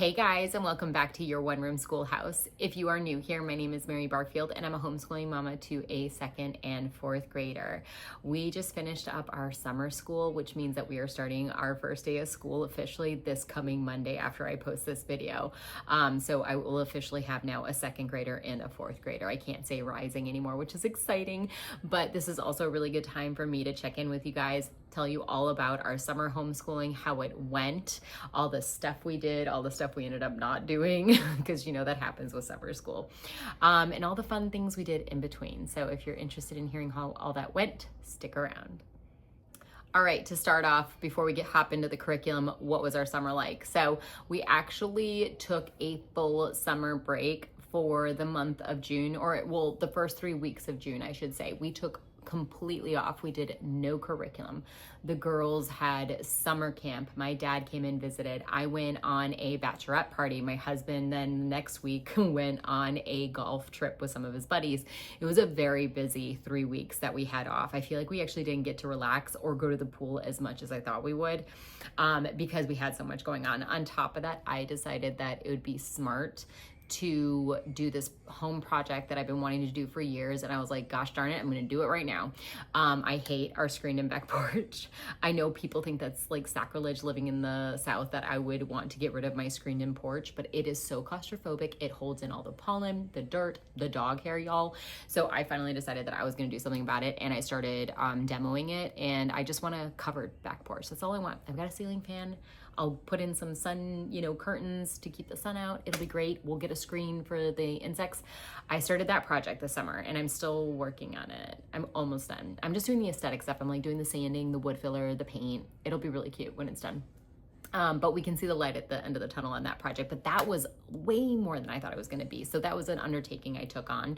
Hey guys, and welcome back to your one room schoolhouse. If you are new here, my name is Mary Barfield and I'm a homeschooling mama to a second and fourth grader. We just finished up our summer school, which means that we are starting our first day of school officially this coming Monday after I post this video. So I will officially have now a second grader and a fourth grader. I can't say rising anymore, which is exciting, but this is also a really good time for me to check in with you guys, tell you all about our summer homeschooling, how it went, all the stuff we did, all the stuff we ended up not doing, because you know that happens with summer school, and all the fun things we did in between. So if you're interested in hearing how all that went, stick around. All right, to start off, before we hop into the curriculum, what was our summer like? So we actually took a full summer break for the month of June, or well, the first 3 weeks of June, I should say. We took completely off. We did no curriculum. The girls had summer camp. My dad came and visited. I went on a bachelorette party. My husband then next week went on a golf trip with some of his buddies. It was a very busy 3 weeks that we had off. I feel like we actually didn't get to relax or go to the pool as much as I thought we would, because we had so much going on. On top of that, I decided that it would be smart to do this home project that I've been wanting to do for years. And I was like, gosh darn it, I'm going to do it right now. I hate our screened-in back porch. I know people think that's like sacrilege living in the South, that I would want to get rid of my screened-in porch, but it is so claustrophobic. It holds in all the pollen, the dirt, the dog hair, y'all. So I finally decided that I was going to do something about it, and I started demoing it, and I just want a covered back porch. That's all I want. I've got a ceiling fan. I'll put in some sun, curtains to keep the sun out. It'll be great. We'll get a screen for the insects. I started that project this summer and I'm still working on it. I'm almost done. I'm just doing the aesthetic stuff. I'm like doing the sanding, the wood filler, the paint. It'll be really cute when it's done. But we can see the light at the end of the tunnel on that project. But that was way more than I thought it was going to be. So that was an undertaking I took on.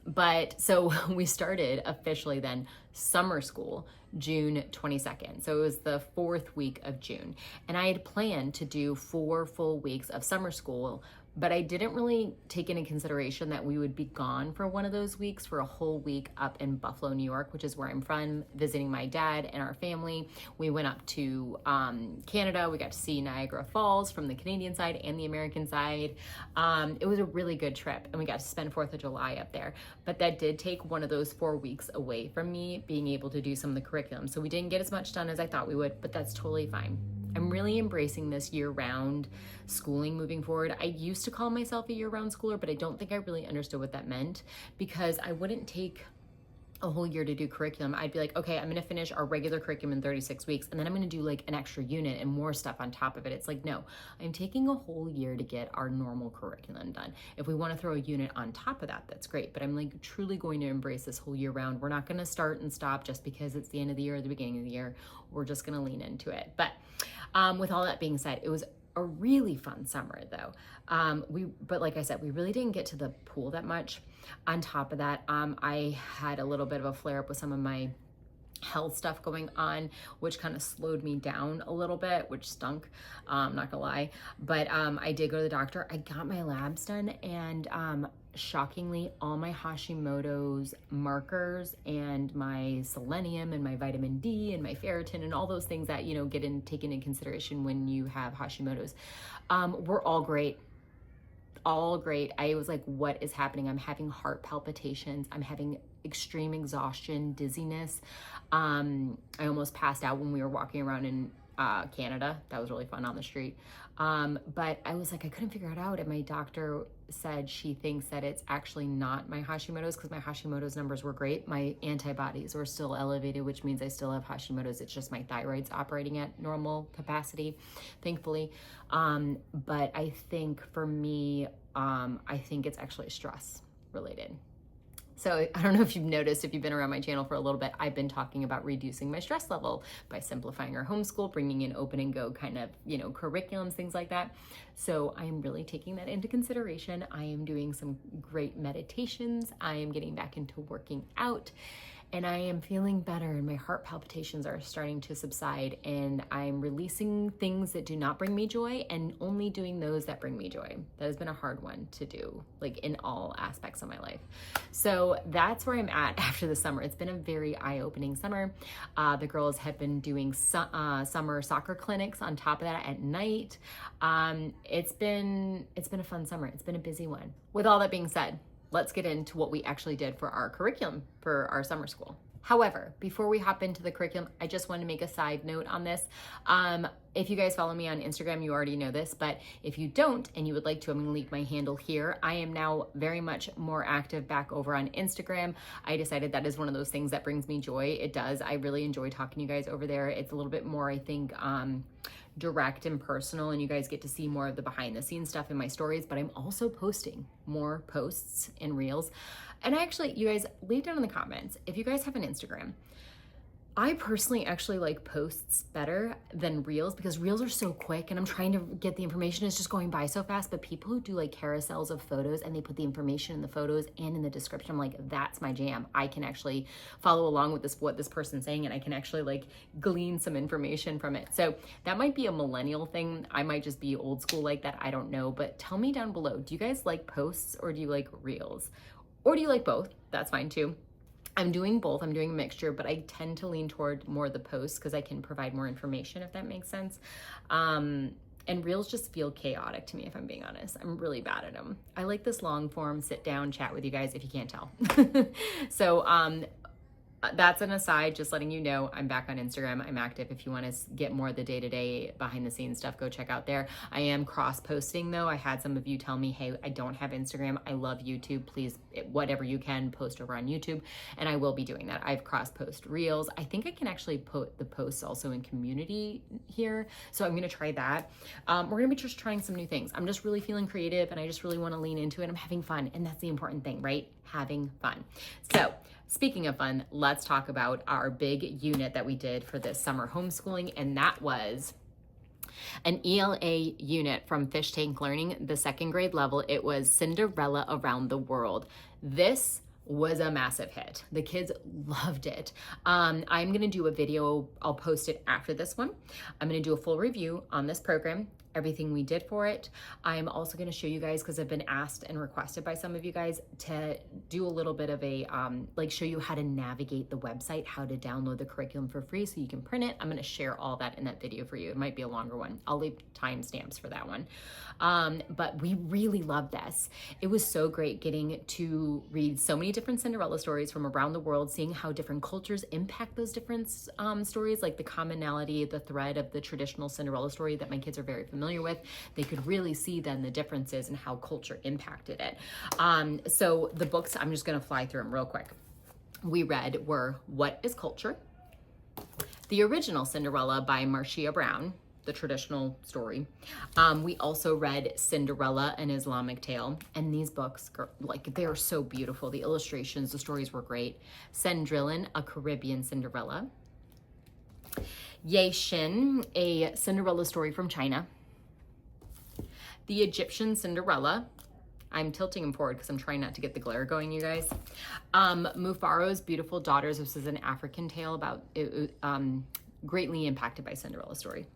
But so we started officially then summer school June 22nd. So it was the 4th week of June. And I had planned to do 4 full weeks of summer school, but I didn't really take into consideration that we would be gone for one of those weeks for a whole week up in Buffalo, New York, which is where I'm from, visiting my dad and our family. We went up to Canada. We got to see Niagara Falls from the Canadian side and the American side. It was a really good trip, and we got to spend 4th of July up there. But that did take one of those 4 weeks away from me being able to do some of the curriculum. So we didn't get as much done as I thought we would, but that's totally fine. I'm really embracing this year-round schooling moving forward. I used to call myself a year-round schooler, but I don't think I really understood what that meant, because I wouldn't take a whole year to do curriculum. I'd be like, okay, I'm going to finish our regular curriculum in 36 weeks, and then I'm going to do like an extra unit and more stuff on top of it. It's like, no, I'm taking a whole year to get our normal curriculum done. If we want to throw a unit on top of that, that's great. But I'm like truly going to embrace this whole year round. We're not going to start and stop just because it's the end of the year or the beginning of the year. We're just going to lean into it. But with all that being said, it was a really fun summer though. But like I said, we really didn't get to the pool that much. On top of that, I had a little bit of a flare up with some of my health stuff going on, which kind of slowed me down a little bit, which stunk, not gonna lie. But I did go to the doctor. I got my labs done, and shockingly, all my Hashimoto's markers and my selenium and my vitamin D and my ferritin and all those things that get taken into consideration when you have Hashimoto's were all great. All great. I was like, what is happening? I'm having heart palpitations. I'm having extreme exhaustion, dizziness. I almost passed out when we were walking around in Canada. That was really fun on the street. But I was like, I couldn't figure it out. And my doctor said she thinks that it's actually not my Hashimoto's, because my Hashimoto's numbers were great. My antibodies were still elevated, which means I still have Hashimoto's. It's just my thyroid's operating at normal capacity, thankfully. But I think for me, I think it's actually stress related. So I don't know if you've noticed, if you've been around my channel for a little bit, I've been talking about reducing my stress level by simplifying our homeschool, bringing in open and go kind of, curriculums, things like that. So I'm really taking that into consideration. I am doing some great meditations. I am getting back into working out. and I am feeling better, and my heart palpitations are starting to subside, and I'm releasing things that do not bring me joy and only doing those that bring me joy. That has been a hard one to do, like in all aspects of my life. So that's where I'm at after the summer. It's been a very eye-opening summer. The girls have been doing summer soccer clinics on top of that at night. It's been a fun summer. It's been a busy one. With all that being said, let's get into what we actually did for our curriculum for our summer school. However, before we hop into the curriculum, I just want to make a side note on this. If you guys follow me on Instagram, you already know this, but if you don't and you would like to, I'm going to leave my handle here. I am now very much more active back over on Instagram. I decided that is one of those things that brings me joy. It does. I really enjoy talking to you guys over there. It's a little bit more, I think, direct and personal, and you guys get to see more of the behind the scenes stuff in my stories, but I'm also posting more posts and reels. And actually, you guys, leave down in the comments if you guys have an Instagram. I personally actually like posts better than reels, because reels are so quick and I'm trying to get the information. It's just going by so fast. But people who do like carousels of photos and they put the information in the photos and in the description, I'm like, that's my jam. I can actually follow along with what this person's saying, and I can actually like glean some information from it. So that might be a millennial thing. I might just be old school like that. I don't know. But tell me down below, do you guys like posts or do you like reels? Or do you like both? That's fine too. I'm doing both. I'm doing a mixture, but I tend to lean toward more the posts because I can provide more information, if that makes sense. And reels just feel chaotic to me, if I'm being honest. I'm really bad at them. I like this long form, sit down, chat with you guys, if you can't tell. So that's an aside, just letting you know I'm back on Instagram. I'm active. If you want to get more of the day-to-day behind the scenes stuff, go check out there. I am cross-posting though. I had some of you tell me, hey, I don't have Instagram. I love YouTube. Please, whatever you can, post over on YouTube. And I will be doing that. I've cross-post reels. I think I can actually put the posts also in community here. So I'm going to try that. We're going to be just trying some new things. I'm just really feeling creative and I just really want to lean into it. I'm having fun. And that's the important thing, right? Having fun. So speaking of fun, let's talk about our big unit that we did for this summer homeschooling, and that was an ELA unit from FishTank Learning, the 2nd grade level. It was Cinderella Around the World. This was a massive hit. The kids loved it. I'm gonna do a video, I'll post it after this one. I'm gonna do a full review on this program, everything we did for it. I'm also gonna show you guys, because I've been asked and requested by some of you guys to do a little bit of a, like show you how to navigate the website, how to download the curriculum for free so you can print it. I'm gonna share all that in that video for you. It might be a longer one. I'll leave timestamps for that one. But we really loved this. It was so great getting to read so many different Cinderella stories from around the world, seeing how different cultures impact those different stories, like the commonality, the thread of the traditional Cinderella story that my kids are very familiar with. They could really see then the differences and how culture impacted it. So the books, I'm just gonna fly through them real quick. We read were What is Culture? The Original Cinderella by Marcia Brown, the traditional story. We also read Cinderella, an Islamic Tale. And these books, like, they are so beautiful. The illustrations, the stories were great. Cendrillon, a Caribbean Cinderella. Ye Shin, a Cinderella story from China. The Egyptian Cinderella. I'm tilting them forward because I'm trying not to get the glare going, you guys. Mufaro's Beautiful Daughters. This is an African tale about greatly impacted by Cinderella story.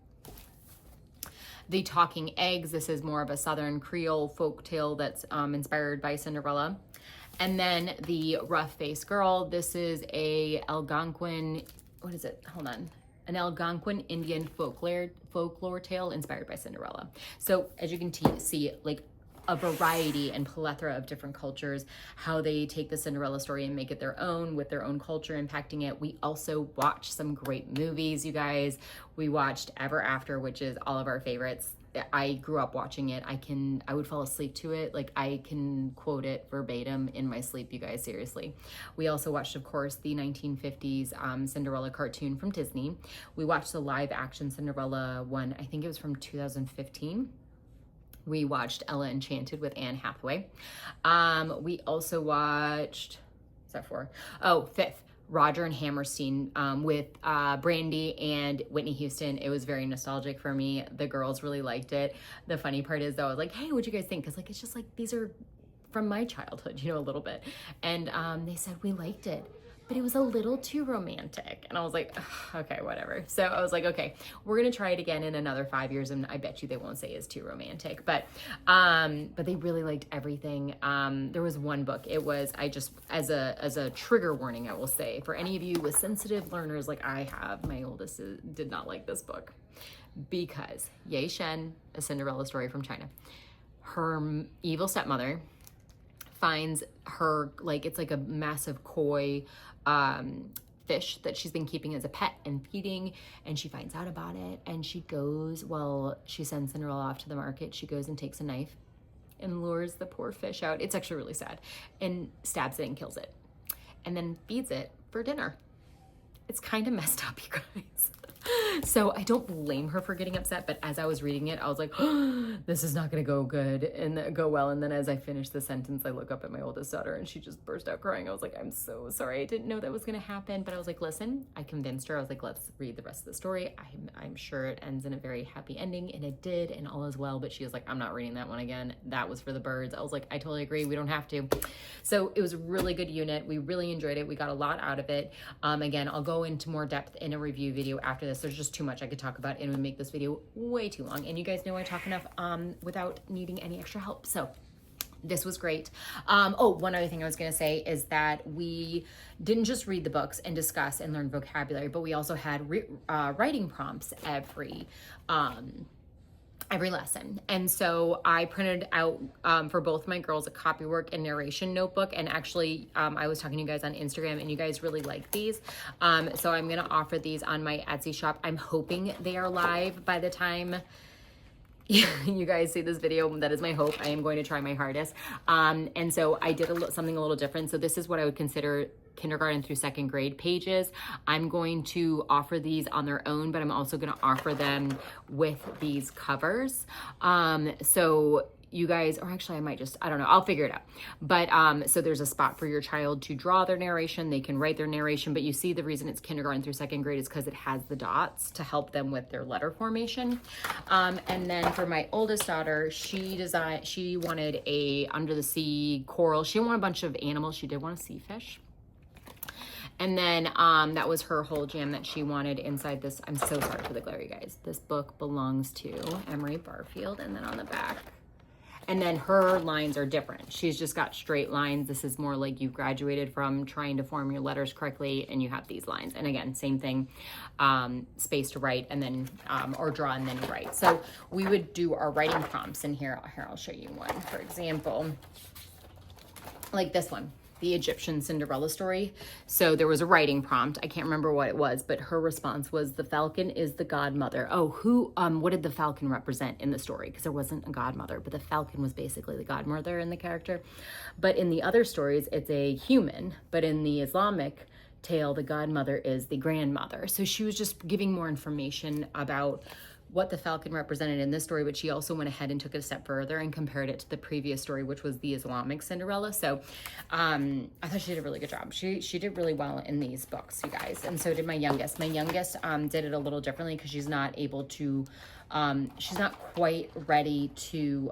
The Talking Eggs. This is more of a Southern Creole folk tale that's inspired by Cinderella. And then The Rough-Faced Girl. This is a Algonquin, what is it? Hold on. An Algonquin Indian folklore tale inspired by Cinderella. So as you can see, like a variety and plethora of different cultures, how they take the Cinderella story and make it their own with their own culture impacting it. We also watched some great movies, you guys. We watched Ever After, which is all of our favorites. I grew up watching it. I would fall asleep to it. Like, I can quote it verbatim in my sleep, you guys, seriously. We also watched, of course, the 1950s Cinderella cartoon from Disney. We watched the live action Cinderella one, I think it was from 2015. We watched Ella Enchanted with Anne Hathaway. We also watched, what's that for? Oh, fifth, Roger and Hammerstein with Brandy and Whitney Houston. It was very nostalgic for me. The girls really liked it. The funny part is though, I was like, hey, what'd you guys think? Because like, it's just like, these are from my childhood, you know, a little bit. And they said we liked it. but it was a little too romantic. And I was like, "Ugh, okay, whatever." So I was like, okay, we're gonna try it again in another 5 years, and I bet you they won't say it's too romantic. But they really liked everything. There was one book. It was, I just, as a trigger warning, I will say, for any of you with sensitive learners like I have, my oldest did not like this book, because Ye Shen, a Cinderella story from China, her evil stepmother finds her, like, it's like a massive koi fish that she's been keeping as a pet and feeding, and she finds out about it, and she goes, well, she sends Cinderella off to the market. She goes and takes a knife and lures the poor fish out. It's actually really sad, and stabs it and kills it, and then feeds it for dinner. It's kind of messed up, you guys. So I don't blame her for getting upset, but as I was reading it, I was like, oh, this is not going to go good and go well. And then as I finished the sentence, I look up at my oldest daughter and she just burst out crying. I was like, I'm so sorry. I didn't know that was going to happen. But I was like, listen, I convinced her. I was like, let's read the rest of the story. I'm sure it ends in a very happy ending, and it did, and all is well. But she was like, I'm not reading that one again. That was for the birds. I was like, I totally agree. We don't have to. So it was a really good unit. We really enjoyed it. We got a lot out of it. Again, I'll go into more depth in a review video after this. There's just too much I could talk about, and it would make this video way too long. And you guys know I talk enough without needing any extra help. So this was great. Oh, one other thing I was going to say is that we didn't just read the books and discuss and learn vocabulary, but we also had writing prompts every lesson. And so I printed out for both my girls a copywork and narration notebook. And actually, I was talking to you guys on Instagram, and you guys really like these. So I'm going to offer these on my Etsy shop. I'm hoping they are live by the time you guys see this video. That is my hope. I am going to try my hardest. And so I did something a little different. So this is what I would consider kindergarten through second grade pages. I'm going to offer these on their own, but I'm also going to offer them with these covers. So you guys, or actually I might just, I don't know, I'll figure it out. But so there's a spot for your child to draw their narration. They can write their narration, but you see the reason it's kindergarten through second grade is because it has the dots to help them with their letter formation. And then for my oldest daughter, she wanted a under the sea coral. She didn't want a bunch of animals. She did want a sea fish. And then that was her whole jam that she wanted inside this. I'm so sorry for the glare, you guys. This book belongs to Emery Barfield. And then on the back, and then her lines are different. She's just got straight lines. This is more like you graduated from trying to form your letters correctly, and you have these lines. And again, same thing, space to write, and then, or draw and then you write. So we would do our writing prompts in here. Here, I'll show you one. For example, like this one, the Egyptian Cinderella story. So there was a writing prompt. I can't remember what it was, but her response was, the falcon is the godmother. Oh, what did the falcon represent in the story? Because there wasn't a godmother, but the falcon was basically the godmother in the character. But in the other stories, it's a human, but in the Islamic tale, the godmother is the grandmother. So she was just giving more information about what the falcon represented in this story, but she also went ahead and took it a step further and compared it to the previous story, which was the Islamic Cinderella. So I thought she did a really good job. She did really well in these books, you guys. And so did my youngest. My youngest did it a little differently because she's not able to, she's not quite ready to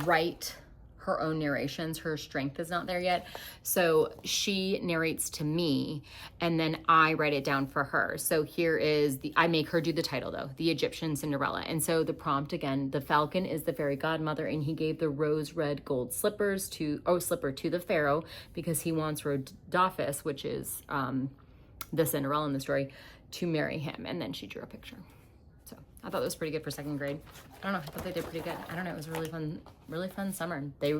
write her own narrations. Her strength is not there yet. So she narrates to me, and then I write it down for her. So here is I make her do the title though, the Egyptian Cinderella. And so the prompt again, the falcon is the fairy godmother, and he gave the rose red gold slipper to the pharaoh because he wants Rodolphus, which is the Cinderella in the story, to marry him. And then she drew a picture. So I thought it was pretty good for second grade. I don't know. I thought they did pretty good. I don't know. It was a really fun summer. They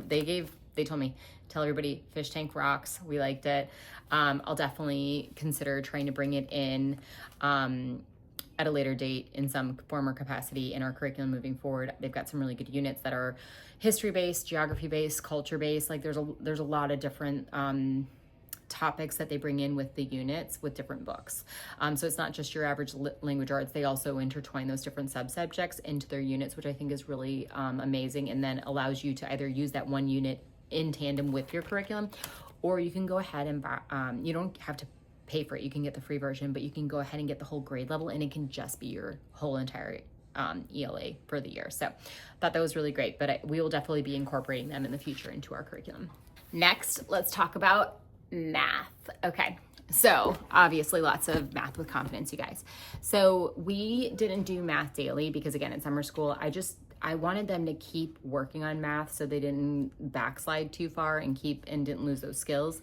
told me, tell everybody FishTank rocks. We liked it. I'll definitely consider trying to bring it in at a later date in some form or capacity in our curriculum moving forward. They've got some really good units that are history-based, geography-based, culture-based. Like there's a lot of different topics that they bring in with the units with different books. So it's not just your average language arts. They also intertwine those different subjects into their units, which I think is really amazing, and then allows you to either use that one unit in tandem with your curriculum, or you can go ahead and buy, you don't have to pay for it. You can get the free version, but you can go ahead and get the whole grade level, and it can just be your whole entire ELA for the year. So I thought that was really great, but we will definitely be incorporating them in the future into our curriculum. Next, let's talk about math. Okay. So obviously lots of math with confidence, you guys. So we didn't do math daily because again, in summer school, I wanted them to keep working on math so they didn't backslide too far and didn't lose those skills.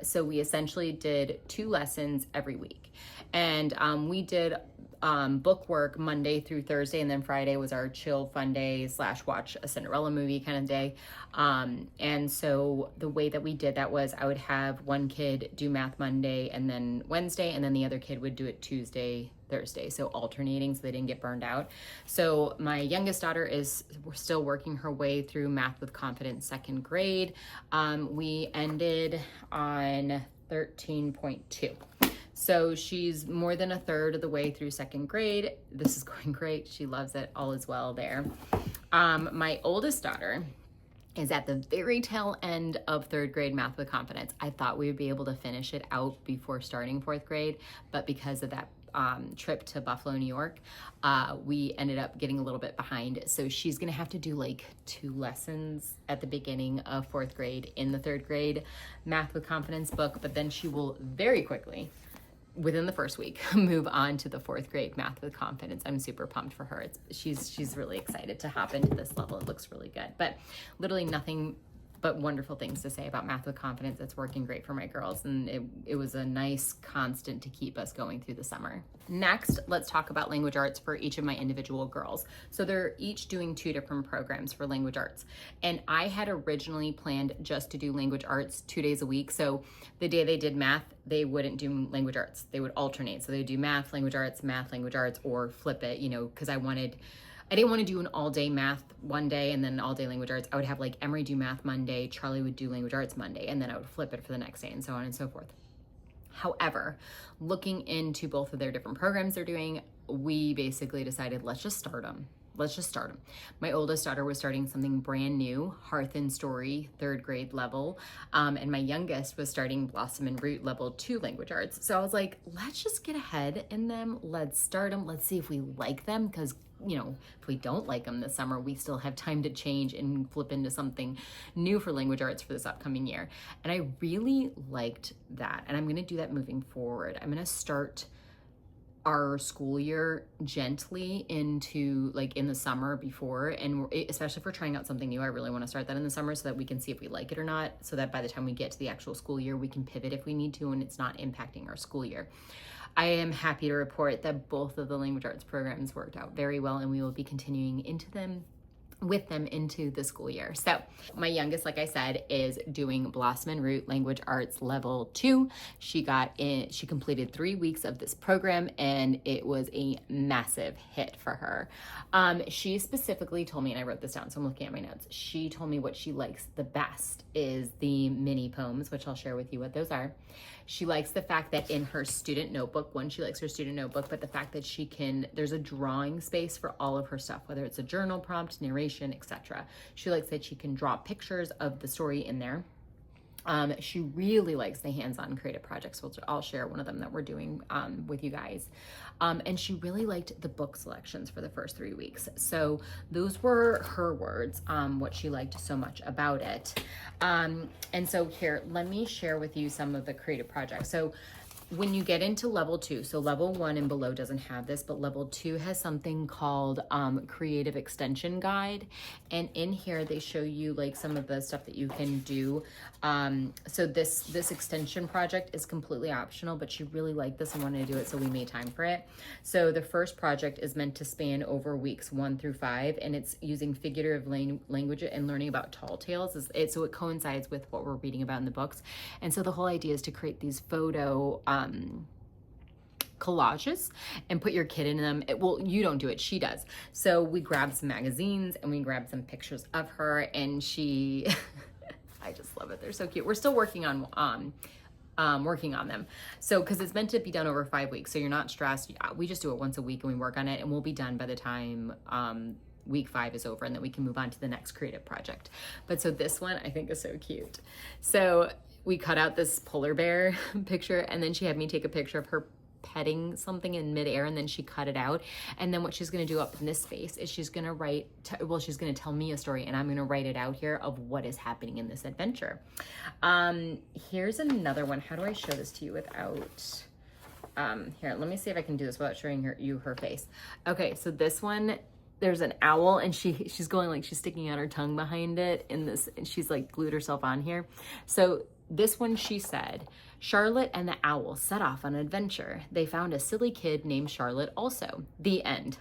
So we essentially did 2 lessons every week. And we did book work Monday through Thursday, and then Friday was our chill fun day / watch a Cinderella movie kind of day. And so the way that we did that was I would have one kid do math Monday and then Wednesday, and then the other kid would do it Tuesday, Thursday, so alternating so they didn't get burned out. So my youngest daughter is still working her way through math with confidence 2nd grade. We ended on 13.2. So she's more than a third of the way through 2nd grade. This is going great. She loves it. All is well there. My oldest daughter is at the very tail end of 3rd grade math with confidence. I thought we would be able to finish it out before starting 4th grade, but because of that trip to Buffalo, New York, we ended up getting a little bit behind. So she's gonna have to do like 2 lessons at the beginning of 4th grade in the 3rd grade math with confidence book, but then she will very quickly, within the first week, move on to the 4th grade math with confidence. I'm super pumped for her. She's really excited to hop into this level. It looks really good, but literally nothing but wonderful things to say about math with confidence. It's working great for my girls, and it was a nice constant to keep us going through the summer. Next, let's talk about language arts for each of my individual girls. So they're each doing 2 different programs for language arts. And I had originally planned just to do language arts 2 days a week. So the day they did math, they wouldn't do language arts. They would alternate. So they do math, language arts, or flip it, because I didn't want to do an all-day math one day and then all-day language arts. I would have like Emery do math Monday, Charlie would do language arts Monday, and then I would flip it for the next day and so on and so forth. However, looking into both of their different programs they're doing, we basically decided, let's just start them. My oldest daughter was starting something brand new, Hearth and Story, 3rd grade level. And my youngest was starting Blossom and Root level 2 language arts. So I was like, let's just get ahead in them. Let's start them. Let's see if we like them. Because, if we don't like them this summer, we still have time to change and flip into something new for language arts for this upcoming year. And I really liked that. And I'm going to do that moving forward. I'm going to start our school year gently into like in the summer before, and especially if we're trying out something new, I really want to start that in the summer so that we can see if we like it or not, so that by the time we get to the actual school year, we can pivot if we need to and it's not impacting our school year. I am happy to report that both of the language arts programs worked out very well, and we will be continuing with them into the school year. So my youngest, like I said, is doing Blossom and Root Language Arts Level 2. She completed 3 weeks of this program, and it was a massive hit for her. She specifically told me, and I wrote this down, so I'm looking at my notes. She told me what she likes the best is the mini poems, which I'll share with you what those are. She likes the fact that in her student notebook, she likes her student notebook, but the fact that there's a drawing space for all of her stuff, whether it's a journal prompt, narration, etc. She likes that she can draw pictures of the story in there. She really likes the hands-on creative projects, which I'll share one of them that we're doing with you guys. And she really liked the book selections for the first 3 weeks. So those were her words, what she liked so much about it. And so here, let me share with you some of the creative projects. So when you get into level 2, so level 1 and below doesn't have this, but level 2 has something called Creative Extension Guide. And in here, they show you like some of the stuff that you can do. So this extension project is completely optional, but she really liked this and wanted to do it, so we made time for it. So the first project is meant to span over weeks 1 through 5, and it's using figurative language and learning about tall tales. So it coincides with what we're reading about in the books. And so the whole idea is to create these photo collages and put your kid in them. You don't do it, she does. So we grabbed some magazines and we grabbed some pictures of her, and she I just love it. They're so cute. We're still working on them. So, cause it's meant to be done over 5 weeks. So you're not stressed. We just do it once a week and we work on it, and we'll be done by the time, week 5 is over, and then we can move on to the next creative project. But so this one I think is so cute. So we cut out this polar bear picture, and then she had me take a picture of her petting something in midair, and then she cut it out. And then what she's going to do up in this space is she's going to write, she's going to tell me a story, and I'm going to write it out here of what is happening in this adventure. Here's another one. How do I show this to you without, here, let me see if I can do this without showing her face. Okay, so this one, there's an owl, and she's going like, she's sticking out her tongue behind it in this, and she's like glued herself on here. So this one, she said, Charlotte and the owl set off on an adventure. They found a silly kid named Charlotte also. The end.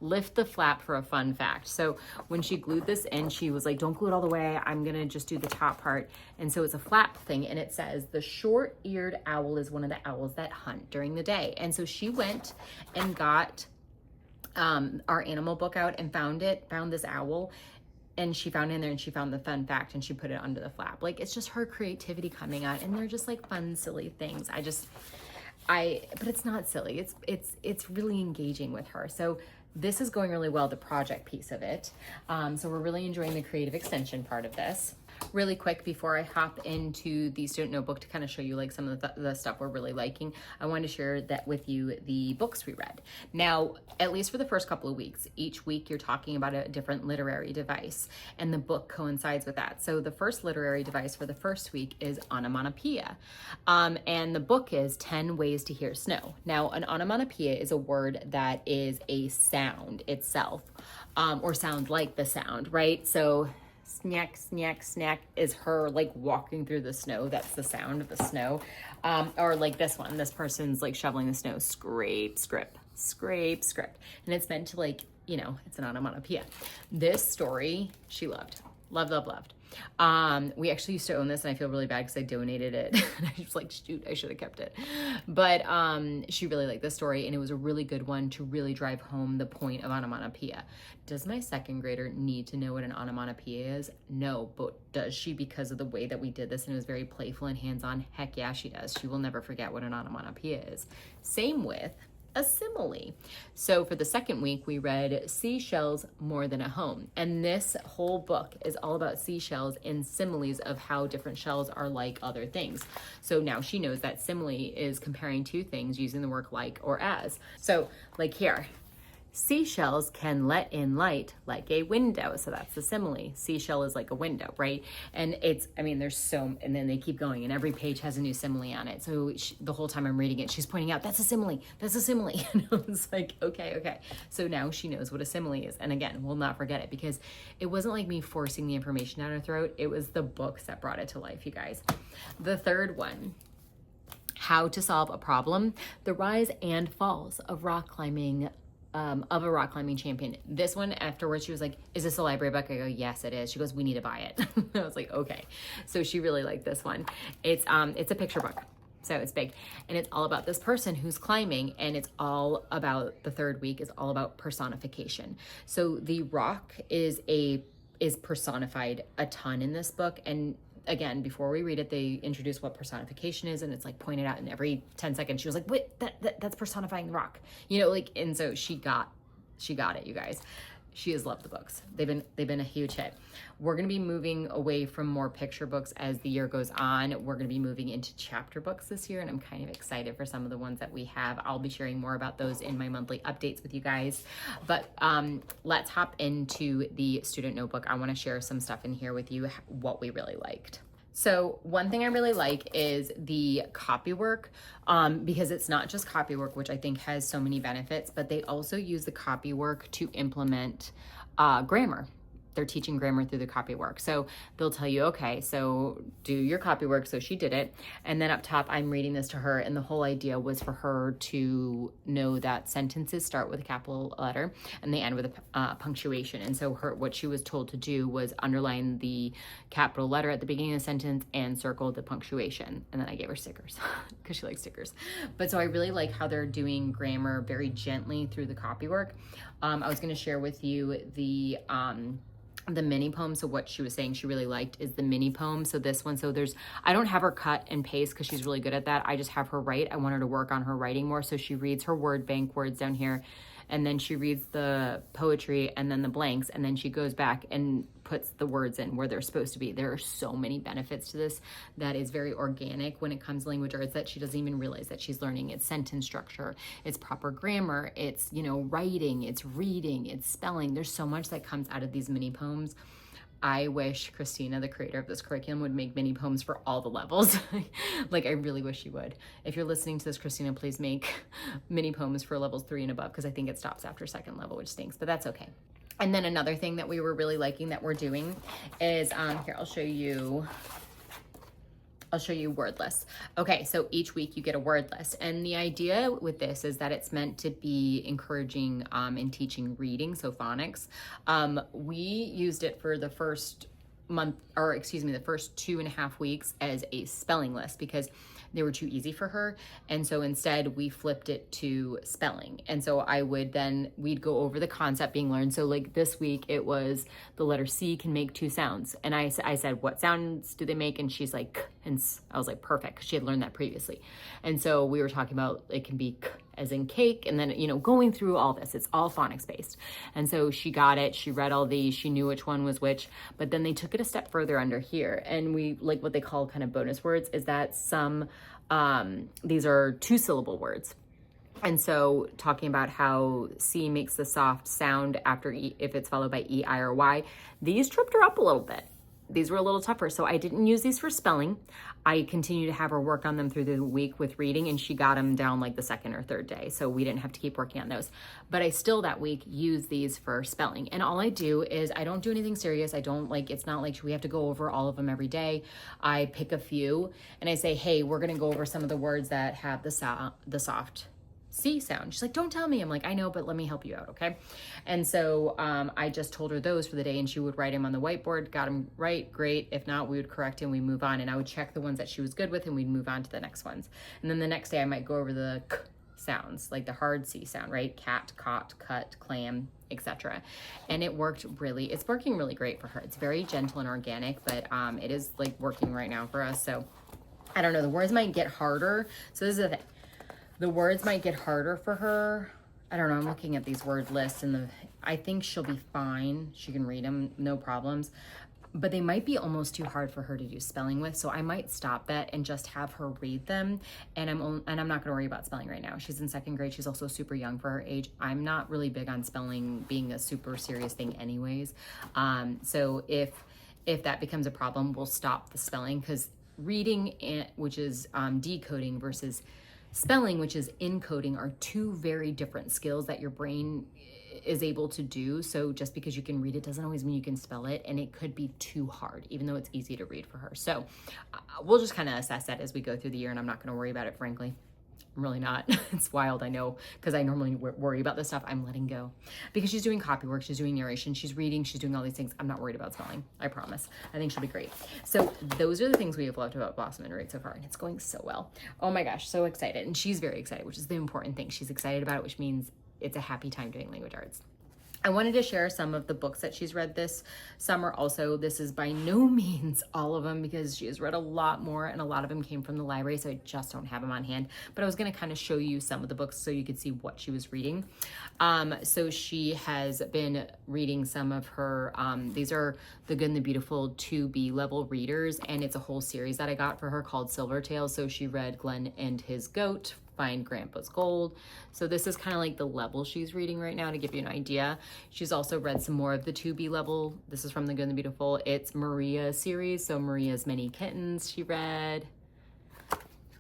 Lift the flap for a fun fact. So when she glued this in, she was like, don't glue it all the way. I'm going to just do the top part. And so it's a flap thing. And it says the short-eared owl is one of the owls that hunt during the day. And so she went and got our animal book out and found this owl. And she found it in there, and she found the fun fact, and she put it under the flap. Like, it's just her creativity coming out, and they're just like fun, silly things. But it's not silly. It's really engaging with her. So this is going really well, the project piece of it. So we're really enjoying the creative extension part of this. Really quick, before I hop into the student notebook to kind of show you like some of the stuff we're really liking, I wanted to share that with you, the books we read. Now, at least for the first couple of weeks, each week you're talking about a different literary device, and the book coincides with that. So the first literary device for the first week is onomatopoeia, and the book is 10 Ways to Hear Snow. Now, an onomatopoeia is a word that is a sound itself, or sound like the sound, right? So snack, snack, snack is her like walking through the snow. That's the sound of the snow. Or like this one, this person's like shoveling the snow, scrape, script, scrape, script. And it's meant to like, you know, it's an onomatopoeia. This story, she loved. Loved, loved, loved. We actually used to own this, and I feel really bad because I donated it. And I was like, shoot, I should have kept it. But she really liked this story, and it was a really good one to really drive home the point of onomatopoeia. Does my second grader need to know what an onomatopoeia is? No, but does she, because of the way that we did this and it was very playful and hands-on? Heck yeah, she does. She will never forget what an onomatopoeia is. Same with a simile. So for the second week, we read Seashells More Than a Home. And this whole book is all about seashells and similes of how different shells are like other things. So now she knows that simile is comparing two things using the word like or as. So like here, seashells can let in light like a window. So that's the simile. Seashell is like a window, right? And it's, I mean, there's so, and then they keep going, and every page has a new simile on it. So the whole time I'm reading it, she's pointing out, that's a simile, that's a simile. And I was like, okay. So now she knows what a simile is. And again, we'll not forget it, because it wasn't like me forcing the information down her throat. It was the books that brought it to life, you guys. The third one, how to solve a problem, the rise and falls of rock climbing, of a rock climbing champion. This one, afterwards, she was like, is this a library book? I go, yes, it is. She goes, we need to buy it. I was like, okay. So she really liked this one. It's a picture book. So it's big, and it's all about this person who's climbing, and it's all about, the third week is all about personification. So the rock is personified a ton in this book. And again, before we read it, they introduce what personification is, and it's like pointed out in every 10 seconds. She was like, wait, that's personifying the rock, you know, like, and so she got it, you guys. She has loved the books. They've been a huge hit. We're going to be moving away from more picture books as the year goes on. We're going to be moving into chapter books this year, and I'm kind of excited for some of the ones that we have. I'll be sharing more about those in my monthly updates with you guys. But let's hop into the student notebook. I want to share some stuff in here with you, what we really liked. So one thing I really like is the copywork, because it's not just copywork, which I think has so many benefits, but they also use the copywork to implement grammar. They're teaching grammar through the copywork. So they'll tell you, okay, so do your copywork. So she did it. And then up top, I'm reading this to her. And the whole idea was for her to know that sentences start with a capital letter and they end with a punctuation. And so what she was told to do was underline the capital letter at the beginning of the sentence and circle the punctuation. And then I gave her stickers because she likes stickers. But so I really like how they're doing grammar very gently through the copywork. I was going to share with you the mini poem. So what she was saying she really liked is the mini poem. So this one, I don't have her cut and paste because she's really good at that. I just have her write. I want her to work on her writing more. So she reads her word bank words down here, and then she reads the poetry and then the blanks, and then she goes back and puts the words in where they're supposed to be. There are so many benefits to this that is very organic when it comes to language arts that she doesn't even realize that she's learning. It's sentence structure, it's proper grammar, it's, you know, writing, it's reading, it's spelling. There's so much that comes out of these mini poems. I wish Christina, the creator of this curriculum, would make mini poems for all the levels. Like, I really wish she would. If you're listening to this, Christina, please make mini poems for levels 3 and above, because I think it stops after second level, which stinks, but that's okay. And then another thing that we were really liking that we're doing is, here, I'll show you word lists. Okay, so each week you get a word list. And the idea with this is that it's meant to be encouraging and teaching reading, so phonics. We used it for the first month, or excuse me, the first 2.5 weeks as a spelling list because they were too easy for her. And so instead we flipped it to spelling. And so we'd go over the concept being learned. So like this week it was the letter C can make 2 sounds. And I said, what sounds do they make? And she's like, k, and I was like, perfect. She had learned that previously. And so we were talking about, it can be k as in cake. And then, you know, going through all this, it's all phonics based. And so she got it. She read all these, she knew which one was which, but then they took it a step further under here. And we like what they call kind of bonus words is that some, these are 2-syllable words. And so talking about how C makes the soft sound after E, if it's followed by E, I, or Y, these tripped her up a little bit. These were a little tougher. So I didn't use these for spelling. I continued to have her work on them through the week with reading, and she got them down like the 2nd or 3rd day. So we didn't have to keep working on those. But I still that week use these for spelling. And all I do is I don't do anything serious. I don't like, it's not like we have to go over all of them every day. I pick a few and I say, hey, we're going to go over some of the words that have the soft C sound. She's like, don't tell me. I'm like, I know, but let me help you out, okay? And so I just told her those for the day, and she would write them on the whiteboard. Got them right, great. If not, we would correct and we move on, and I would check the ones that she was good with, and we'd move on to the next ones. And then the next day I might go over the k sounds, like the hard C sound, right? Cat, caught, cut, clam, etc. And it's working really great for her. It's very gentle and organic, but it is like working right now for us. So I don't know, the words might get harder. So this is the thing. The words might get harder for her. I don't know, I'm looking at these word lists and I think she'll be fine. She can read them, no problems. But they might be almost too hard for her to do spelling with. So I might stop that and just have her read them. And I'm not gonna worry about spelling right now. She's in 2nd grade, she's also super young for her age. I'm not really big on spelling being a super serious thing anyways. So if that becomes a problem, we'll stop the spelling, because reading, which is decoding, versus spelling, which is encoding, are 2 very different skills that your brain is able to do. So just because you can read it doesn't always mean you can spell it, and it could be too hard, even though it's easy to read for her. So we'll just kind of assess that as we go through the year, and I'm not going to worry about it, frankly. I'm really not. It's wild, I know, because I normally worry about this stuff. I'm letting go because she's doing copy work, she's doing narration, she's reading, she's doing all these things. I'm not worried about spelling, I promise. I think she'll be great. So those are the things we have loved about Blossom and Rate so far, and it's going so well. Oh my gosh, so excited. And she's very excited, which is the important thing. She's excited about it, which means it's a happy time doing language arts. I wanted to share some of the books that she's read this summer. Also, this is by no means all of them, because she has read a lot more, and a lot of them came from the library, so I just don't have them on hand. But I was going to kind of show you some of the books so you could see what she was reading. So she has been reading some of her, these are the Good and the Beautiful 2B level readers, and it's a whole series that I got for her called Silver Tales. So she read Glenn and His Goat, Find Grandpa's Gold. So this is kind of like the level she's reading right now, to give you an idea. She's also read some more of the 2B level. This is from the Good and the Beautiful. It's Maria series. So Maria's Many Kittens she read.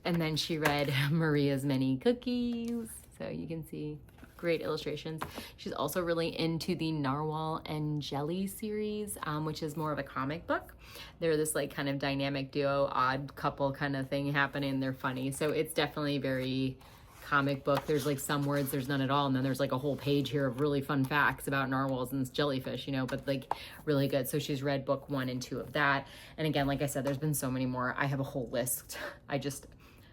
And then she read Maria's Many Cookies. So you can see great illustrations. She's also really into the Narwhal and Jelly series, which is more of a comic book. They're this like kind of dynamic duo, odd couple kind of thing happening. They're funny. So it's definitely very comic book. There's like some words, there's none at all. And then there's like a whole page here of really fun facts about narwhals and jellyfish, you know, but like really good. So she's read book 1 and 2 of that. And again, like I said, there's been so many more. I have a whole list.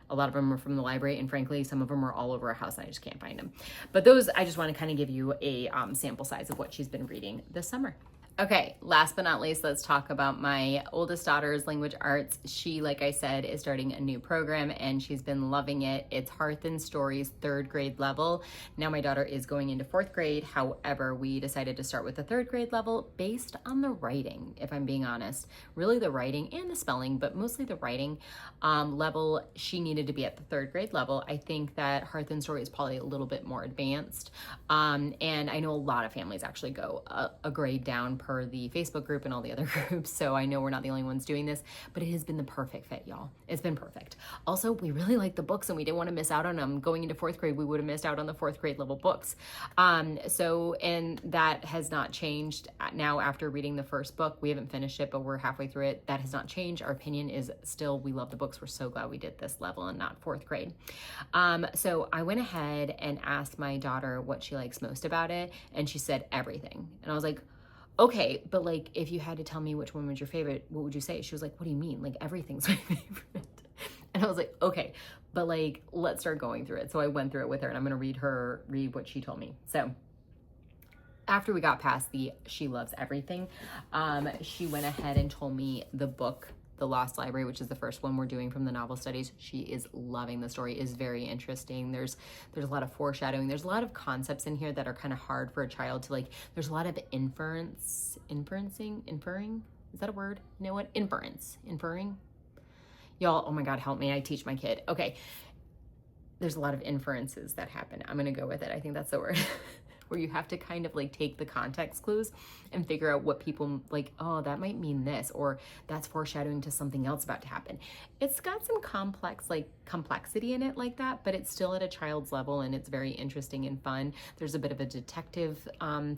A lot of them are from the library, and frankly, some of them are all over our house and I just can't find them. But those, I just want to kind of give you a sample size of what she's been reading this summer. Okay, last but not least, let's talk about my oldest daughter's language arts. She, like I said, is starting a new program and she's been loving it. It's Hearth and Stories, 3rd grade level. Now my daughter is going into 4th grade. However, we decided to start with the 3rd grade level based on the writing, if I'm being honest. Really the writing and the spelling, but mostly the writing level. She needed to be at the 3rd grade level. I think that Hearth and Story is probably a little bit more advanced. And I know a lot of families actually go a grade down per the Facebook group and all the other groups. So I know we're not the only ones doing this, but it has been the perfect fit, y'all. It's been perfect. Also, we really like the books and we didn't want to miss out on them. Going into 4th grade, we would have missed out on the 4th grade level books. And that has not changed now after reading the first book. We haven't finished it, but we're halfway through it. That has not changed. Our opinion is still, we love the books. We're so glad we did this level and not 4th grade. So I went ahead and asked my daughter what she likes most about it. And she said everything. And I was like, okay, but like, if you had to tell me which one was your favorite, what would you say? She was like, what do you mean? Like, everything's my favorite. And I was like, okay, but like, let's start going through it. So I went through it with her and I'm going to read what she told me. So after we got past the she loves everything, she went ahead and told me the book, The Lost Library, which is the first one we're doing from the novel studies. She is loving the story. Is very interesting. There's a lot of foreshadowing. There's a lot of concepts in here that are kind of hard for a child to like. There's a lot of inferring. Is that a word? You know what? Inferring. Y'all, oh my God, help me. I teach my kid. Okay. There's a lot of inferences that happen. I'm going to go with it. I think that's the word. Where you have to kind of like take the context clues and figure out what people like, oh, that might mean this, or that's foreshadowing to something else about to happen. It's got some complexity in it like that, but it's still at a child's level and it's very interesting and fun. There's a bit of a detective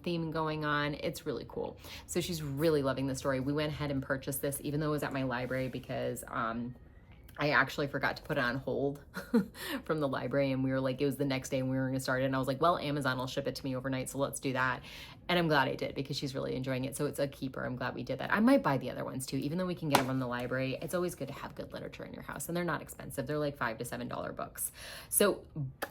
theme going on. It's really cool. So she's really loving the story. We went ahead and purchased this, even though it was at my library, because I actually forgot to put it on hold from the library, and we were like, it was the next day and we were going to start it. And I was like, well, Amazon will ship it to me overnight, so let's do that. And I'm glad I did because she's really enjoying it. So it's a keeper. I'm glad we did that. I might buy the other ones too, even though we can get them from the library. It's always good to have good literature in your house, and they're not expensive. They're like $5 to $7 books. So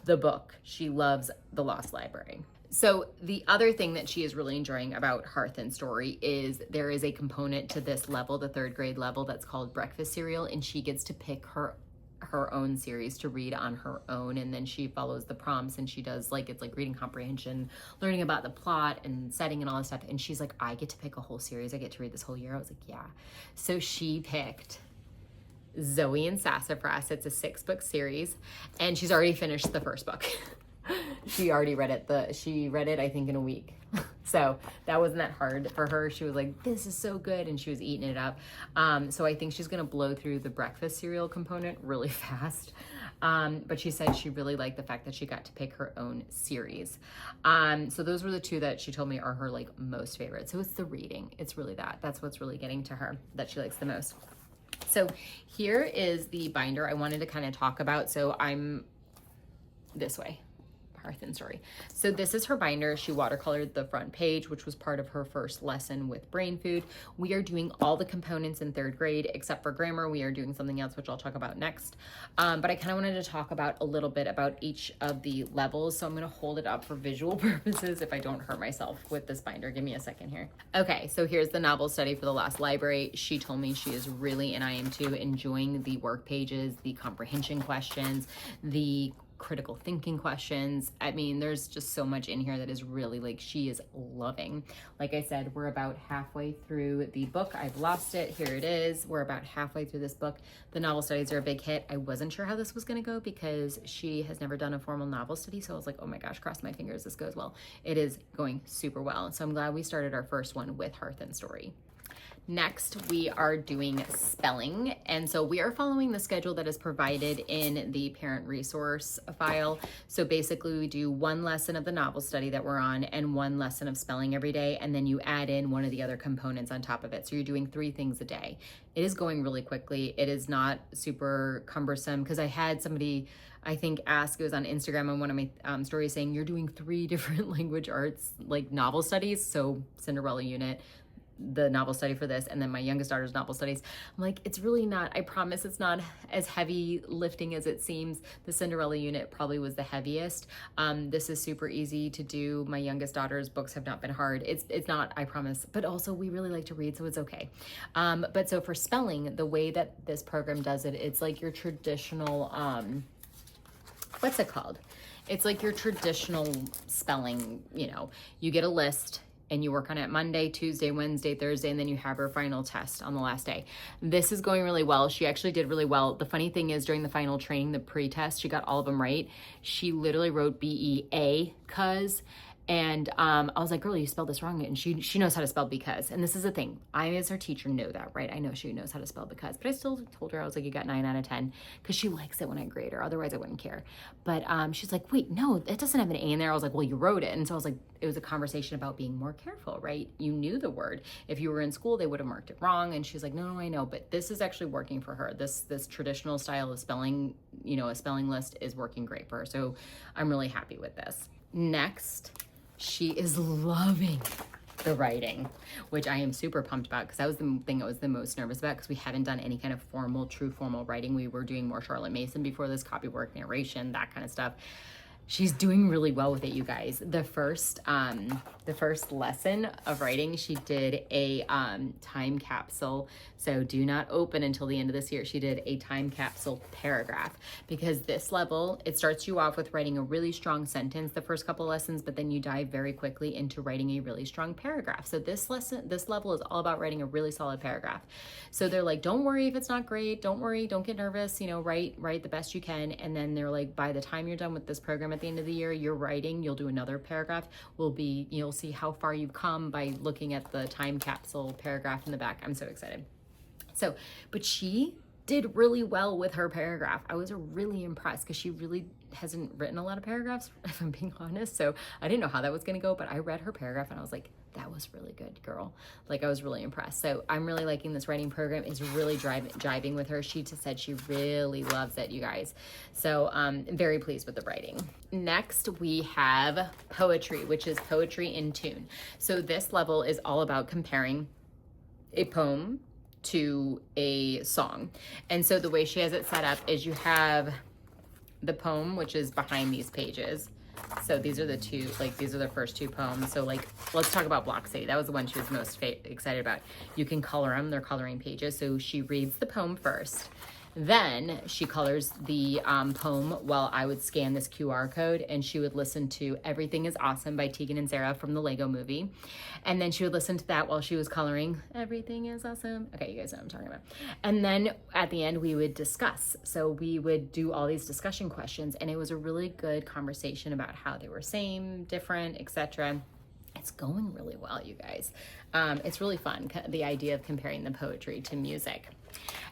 the book, she loves The Lost Library. So the other thing that she is really enjoying about Hearth and Story is there is a component to this level, the 3rd grade level, that's called breakfast cereal, and she gets to pick her own series to read on her own, and then she follows the prompts and she does like, it's like reading comprehension, learning about the plot and setting and all this stuff. And she's like, I get to pick a whole series. I get to read this whole year. I was like, yeah. So she picked Zoe and Sassafras. It's a 6-book series, and she's already finished the first book. She already read it. She read it, I think, in a week. So that wasn't that hard for her. She was like, this is so good. And she was eating it up. So I think she's going to blow through the breakfast cereal component really fast. But she said she really liked the fact that she got to pick her own series. So those were the two that she told me are her like most favorite. So it's the reading. It's really that's what's really getting to her, that she likes the most. So here is the binder I wanted to kind of talk about. So I'm this way. Hearth and Story. So this is her binder. She watercolored the front page, which was part of her first lesson with brain food. We are doing all the components in 3rd grade except for grammar. We are doing something else, which I'll talk about next. But I kind of wanted to talk about a little bit about each of the levels. So I'm going to hold it up for visual purposes if I don't hurt myself with this binder. Give me a second here. Okay, so here's the novel study for The Lost Library. She told me she is really, and I am too, enjoying the work pages, the comprehension questions, the critical thinking questions. I mean, there's just so much in here that is really like, she is loving. Like I said, we're about halfway through the book. I've lost it. Here it is. We're about halfway through this book. The novel studies are a big hit. I wasn't sure how this was going to go because she has never done a formal novel study. So I was like, oh my gosh, cross my fingers, this goes well. It is going super well. So I'm glad we started our first one with Hearth and Story. Next, we are doing spelling. And so we are following the schedule that is provided in the parent resource file. So basically we do one lesson of the novel study that we're on and one lesson of spelling every day. And then you add in one of the other components on top of it. So you're doing 3 things a day. It is going really quickly. It is not super cumbersome because I had somebody, I think, ask, it was on Instagram on one of my stories, saying you're doing 3 different language arts, like novel studies. So Cinderella Unit, the novel study for this, and then my youngest daughter's novel studies. I'm like, it's really not, I promise it's not as heavy lifting as it seems. The Cinderella unit probably was the heaviest. This is super easy to do. My youngest daughter's books have not been hard. It's not, I promise, but also we really like to read, so it's okay. But so for spelling, the way that this program does it, it's like your traditional, what's it called? It's like your traditional spelling, you know, you get a list and you work on it Monday, Tuesday, Wednesday, Thursday, and then you have her final test on the last day. This is going really well. She actually did really well. The funny thing is during the final training, the pre-test, she got all of them right. She literally wrote B-E-A, cuz. And I was like, girl, you spelled this wrong. And she knows how to spell because. And this is the thing. I, as her teacher, know that, right? I know she knows how to spell because. But I still told her, I was like, you got 9 out of 10. Because she likes it when I grade her. Otherwise, I wouldn't care. But she's like, wait, no, it doesn't have an A in there. I was like, well, you wrote it. And so I was like, it was a conversation about being more careful, right? You knew the word. If you were in school, they would have marked it wrong. And she's like, no, I know. But this is actually working for her. This traditional style of spelling, you know, a spelling list is working great for her. So I'm really happy with this. Next, she is loving the writing, which I am super pumped about because that was the thing I was the most nervous about because we haven't done any kind of true formal writing. We were doing more Charlotte Mason before this, copywork, narration, that kind of stuff. She's doing really well with it, you guys. The first lesson of writing, she did a time capsule. So do not open until the end of this year. She did a time capsule paragraph because this level, it starts you off with writing a really strong sentence the first couple lessons, but then you dive very quickly into writing a really strong paragraph. So this level is all about writing a really solid paragraph. So they're like, don't worry if it's not great. Don't worry. Don't get nervous. You know, write the best you can. And then they're like, by the time you're done with this program at the end of the year, you're writing, you'll do another paragraph. You'll see how far you've come by looking at the time capsule paragraph in the back. I'm so excited. So, but she did really well with her paragraph. I was really impressed because she really hasn't written a lot of paragraphs, if I'm being honest. So I didn't know how that was going to go, but I read her paragraph and I was like, that was really good, girl. Like, I was really impressed. So I'm really liking this writing program. It's really jiving with her. She just said she really loves it, you guys. So I'm very pleased with the writing. Next, we have poetry, which is poetry in tune. So this level is all about comparing a poem to a song. And so the way she has it set up is you have the poem, which is behind these pages. So these are these are the first 2 poems. So like, let's talk about Block City. That was the one she was most excited about. You can color them, they're coloring pages. So she reads the poem first. Then she colors the poem while I would scan this QR code and she would listen to Everything is Awesome by Tegan and Sarah from the Lego movie. And then she would listen to that while she was coloring Everything is Awesome. Okay, you guys know what I'm talking about. And then at the end we would discuss. So we would do all these discussion questions and it was a really good conversation about how they were same, different, etc. It's going really well, you guys. It's really fun, the idea of comparing the poetry to music.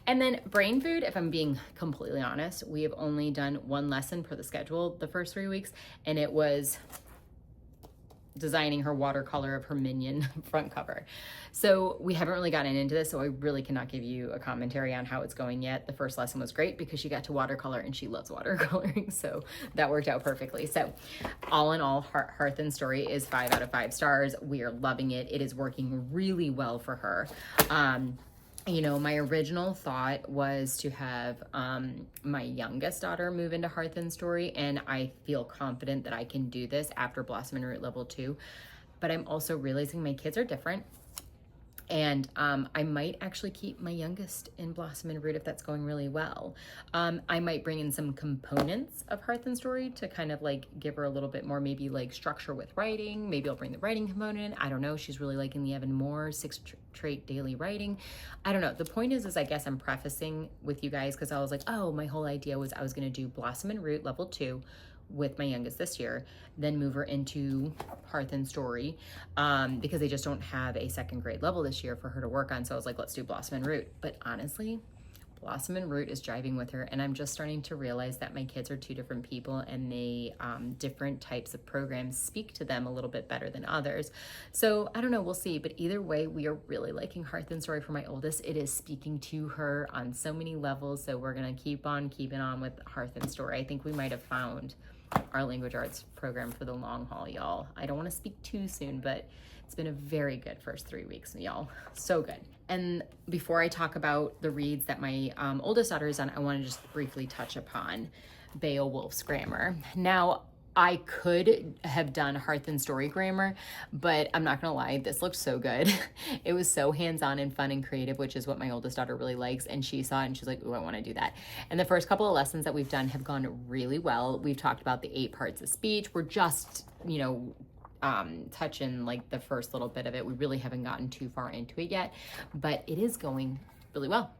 And then brain food, if I'm being completely honest, we have only done 1 lesson per the schedule the first 3 weeks, and it was designing her watercolor of her Minion front cover. So we haven't really gotten into this, so I really cannot give you a commentary on how it's going yet. The first lesson was great because she got to watercolor and she loves watercoloring, so that worked out perfectly. So all in all, Hearth and Story is 5 out of 5 stars. We are loving it. It is working really well for her. You know, my original thought was to have my youngest daughter move into Hearth and Story, and I feel confident that I can do this after Blossom and Root level 2. But I'm also realizing my kids are different, and I might actually keep my youngest in Blossom and Root if that's going really well. I might bring in some components of Hearth and Story to kind of like give her a little bit more maybe like structure with writing. Maybe I'll bring the writing component. I don't know. She's really liking the Evan Moore 6 trait daily writing. I don't know. The point is I guess I'm prefacing with you guys because I was like, oh, my whole idea was I was going to do Blossom and Root level 2 with my youngest this year, then move her into Hearth and Story because they just don't have a 2nd grade level this year for her to work on. So I was like, let's do Blossom and Root. But honestly, Blossom and Root is driving with her, and I'm just starting to realize that my kids are 2 different people, and they different types of programs speak to them a little bit better than others. So I don't know, we'll see. But either way, we are really liking Hearth and Story for my oldest. It is speaking to her on so many levels, so we're gonna keep on keeping on with Hearth and Story. I think we might have found our language arts program for the long haul, y'all. I don't want to speak too soon, but it's been a very good first 3 weeks, y'all. So good. And before I talk about the reads that my oldest daughter has done, I want to just briefly touch upon Beowulf's grammar. Now, I could have done Hearth and Story grammar, but I'm not gonna lie, this looked so good. It was so hands-on and fun and creative, which is what my oldest daughter really likes. And she saw it and she's like, ooh, I wanna do that. And the first couple of lessons that we've done have gone really well. We've talked about the 8 parts of speech. We're just, you know, touching like the first little bit of it. We really haven't gotten too far into it yet, but it is going really well.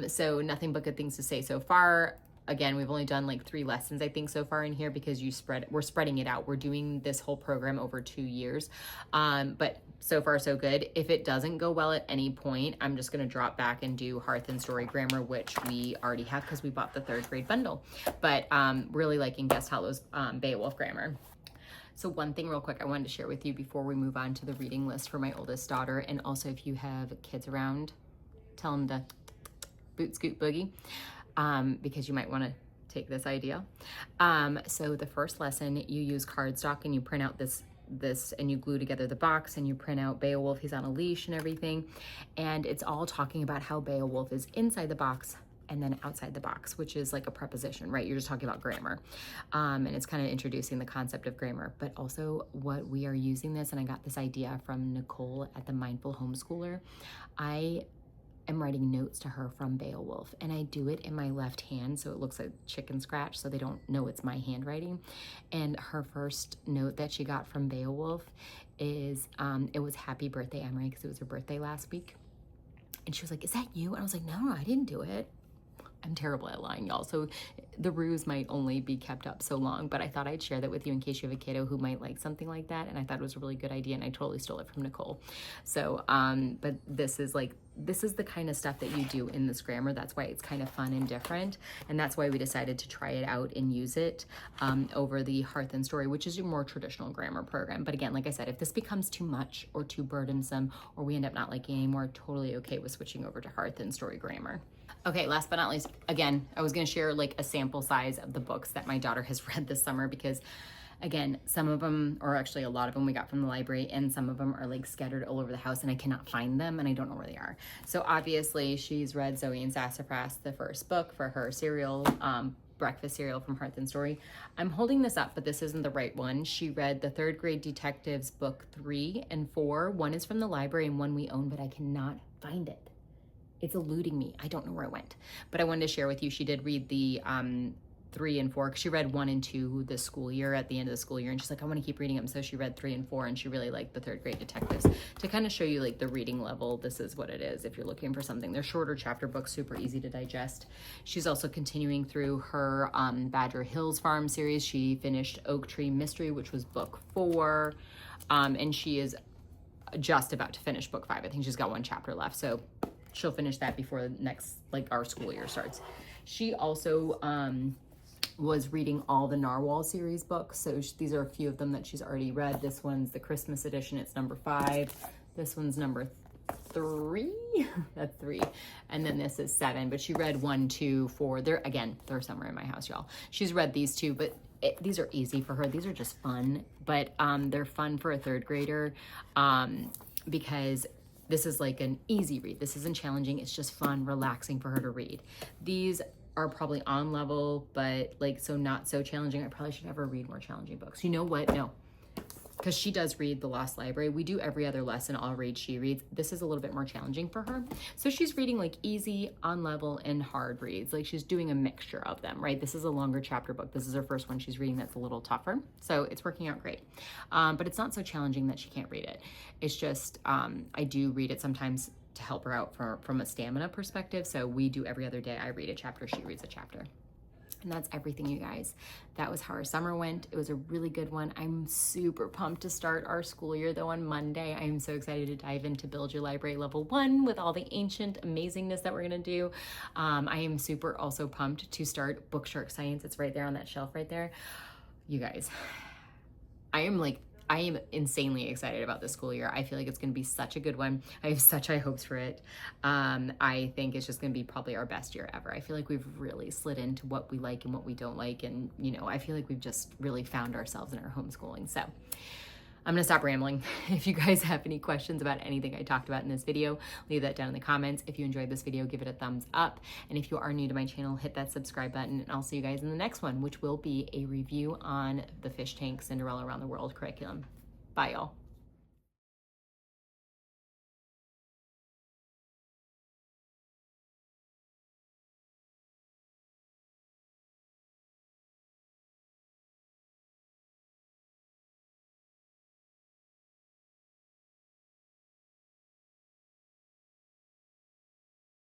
So nothing but good things to say so far. Again, we've only done like 3 lessons, I think, so far in here because we're spreading it out. We're doing this whole program over 2 years. But so far, so good. If it doesn't go well at any point, I'm just going to drop back and do Hearth and Story grammar, which we already have because we bought the 3rd grade bundle. But really liking Guest Hollow's Beowulf grammar. So one thing real quick I wanted to share with you before we move on to the reading list for my oldest daughter. And also if you have kids around, tell them to boot, scoot, boogie. Because you might want to take this idea. So the first lesson, you use cardstock and you print out this and you glue together the box and you print out Beowulf, he's on a leash and everything. And it's all talking about how Beowulf is inside the box and then outside the box, which is like a preposition, right? You're just talking about grammar. And it's kind of introducing the concept of grammar, but also what we are using this, and I got this idea from Nicole at the Mindful Homeschooler. I'm writing notes to her from Beowulf, and I do it in my left hand so it looks like chicken scratch so they don't know it's my handwriting. And her first note that she got from Beowulf is it was happy birthday, Emery, because it was her birthday last week. And she was like, is that you? And I was like, no, I didn't do it. I'm terrible at lying, y'all. So the ruse might only be kept up so long, but I thought I'd share that with you in case you have a kiddo who might like something like that. And I thought it was a really good idea, and I totally stole it from Nicole. So, but this is the kind of stuff that you do in this grammar. That's why it's kind of fun and different. And that's why we decided to try it out and use it over the Hearth and Story, which is your more traditional grammar program. But again, like I said, if this becomes too much or too burdensome, or we end up not liking it anymore, totally okay with switching over to Hearth and Story grammar. Okay, last but not least, again, I was going to share like a sample size of the books that my daughter has read this summer because, again, some of them, or actually a lot of them we got from the library, and some of them are like scattered all over the house and I cannot find them and I don't know where they are. So obviously she's read Zoe and Sassafras, the first book for her cereal, breakfast cereal from Hearth and Story. I'm holding this up, but this isn't the right one. She read the 3rd grade detectives book 3 and 4. One is from the library and one we own, but I cannot find it. It's eluding me. I don't know where it went, but I wanted to share with you. She did read the 3 and 4. She read 1 and 2 this school year, at the end of the school year, and she's like, I want to keep reading them. So she read 3 and 4, and she really liked the 3rd grade detectives. To kind of show you like the reading level, this is what it is if you're looking for something. They're shorter chapter books, super easy to digest. She's also continuing through her Badger Hills Farm series. She finished Oak Tree Mystery, which was book 4, and she is just about to finish book 5. I think she's got 1 chapter left, so she'll finish that before next, like our school year starts. She also was reading all the Narwhal series books. So these are a few of them that she's already read. This one's the Christmas edition. It's number 5. This one's number 3. That's 3. And then this is 7. But she read 1, 2, 4. They're somewhere in my house, y'all. She's read these 2, but these are easy for her. These are just fun, but they're fun for a 3rd grader because this is like an easy read. This isn't challenging. It's just fun, relaxing for her to read. These are probably on level, but like, so not so challenging. I probably should have her read more challenging books. You know what? No, because she does read The Lost Library. We do every other lesson. I'll read, she reads. This is a little bit more challenging for her. So she's reading like easy, on level, and hard reads. Like she's doing a mixture of them, right? This is a longer chapter book. This is her first one she's reading that's a little tougher. So it's working out great. But it's not so challenging that she can't read it. It's just, I do read it sometimes to help her out from a stamina perspective. So we do every other day. I read a chapter, she reads a chapter. And that's everything, you guys. That was how our summer went. It was a really good one. I'm super pumped to start our school year though on Monday. I'm so excited to dive into Build Your Library Level 1 with all the ancient amazingness that we're gonna do. I am super also pumped to start Book Shark Science. It's right there on that shelf right there. You guys, I am like, I am insanely excited about this school year. I feel like it's going to be such a good one. I have such high hopes for it. I think it's just going to be probably our best year ever. I feel like we've really slid into what we like and what we don't like. And, you know, I feel like we've just really found ourselves in our homeschooling. So I'm gonna stop rambling. If you guys have any questions about anything I talked about in this video, leave that down in the comments. If you enjoyed this video, give it a thumbs up. And if you are new to my channel, hit that subscribe button. And I'll see you guys in the next one, which will be a review on the Fish Tank Cinderella Around the World curriculum. Bye, y'all.